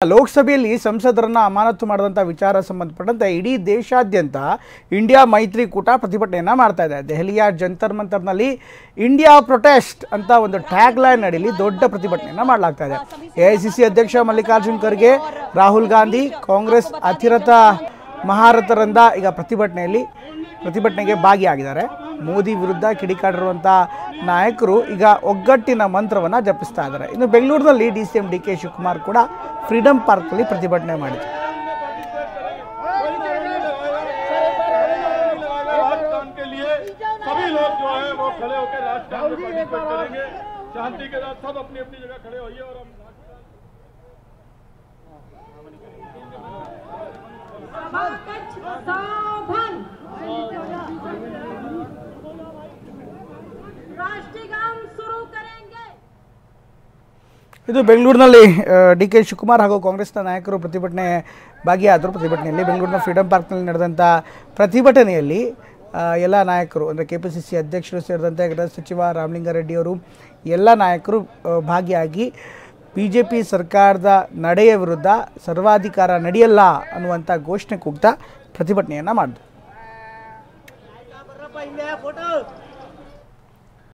ಲೋಕಸಭೆಯಲ್ಲಿ ಸಂಸದರನ್ನು ಅಮಾನತು ಮಾಡಿದಂಥ ವಿಚಾರ ಸಂಬಂಧಪಟ್ಟಂತೆ ಇಡೀ ದೇಶಾದ್ಯಂತ ಇಂಡಿಯಾ ಮೈತ್ರಿಕೂಟ ಪ್ರತಿಭಟನೆಯನ್ನು ಮಾಡ್ತಾ ಇದೆ. ದೆಹಲಿಯ ಜಂತರ್ ಮಂತರ್ನಲ್ಲಿ ಇಂಡಿಯಾ ಪ್ರೊಟೆಸ್ಟ್ ಅಂತ ಒಂದು ಟ್ಯಾಗ್ ಲೈನ್ ಅಡಿಯಲ್ಲಿ ದೊಡ್ಡ ಪ್ರತಿಭಟನೆಯನ್ನು ಮಾಡಲಾಗ್ತಾ ಇದೆ. ಎಐಸಿಸಿ ಅಧ್ಯಕ್ಷ ಮಲ್ಲಿಕಾರ್ಜುನ್ ಖರ್ಗೆ, ರಾಹುಲ್ ಗಾಂಧಿ, ಕಾಂಗ್ರೆಸ್ ಅತಿರಥ ಮಹಾರಥರಿಂದ ಈಗ ಪ್ರತಿಭಟನೆಗೆ ಭಾಗಿಯಾಗಿದ್ದಾರೆ. ಮೋದಿ ವಿರುದ್ಧ ಕಿಡಿಕಾಡಿರುವಂಥ ನಾಯಕರು ಈಗ ಒಗ್ಗಟ್ಟಿನ ಮಂತ್ರವನ್ನು ಜಪಿಸ್ತಾ ಇದ್ದಾರೆ. ಇನ್ನು ಬೆಂಗಳೂರಿನಲ್ಲಿ DCM DK ಶಿವಕುಮಾರ್ ಕೂಡ ಫ್ರೀಡಂ ಪಾರ್ಕ್ನಲ್ಲಿ ಪ್ರತಿಭಟನೆ ಮಾಡಿದರು. ಇದು ಬೆಂಗಳೂರಿನಲ್ಲಿ DK ಶಿವಕುಮಾರ್ ಹಾಗೂ ಕಾಂಗ್ರೆಸ್ನ ನಾಯಕರು ಭಾಗಿಯಾದರು. ಪ್ರತಿಭಟನೆಯಲ್ಲಿ ಬೆಂಗಳೂರಿನ ಫ್ರೀಡಂ ಪಾರ್ಕ್ನಲ್ಲಿ ನಡೆದಂಥ ಪ್ರತಿಭಟನೆಯಲ್ಲಿ ಎಲ್ಲ ನಾಯಕರು ಅಂದರೆ KPCC ಅಧ್ಯಕ್ಷರು ಸೇರಿದಂತೆ ಗೃಹ ಸಚಿವ ರಾಮಲಿಂಗಾರೆಡ್ಡಿಯವರು ಎಲ್ಲ ನಾಯಕರು ಭಾಗಿಯಾಗಿ BJP ಸರ್ಕಾರದ ನಡೆಯ ವಿರುದ್ಧ ಸರ್ವಾಧಿಕಾರ ನಡೆಯಲ್ಲ ಅನ್ನುವಂಥ ಘೋಷಣೆ ಕೂಗ್ತಾ ಪ್ರತಿಭಟನೆಯನ್ನು ಮಾಡಿದರು.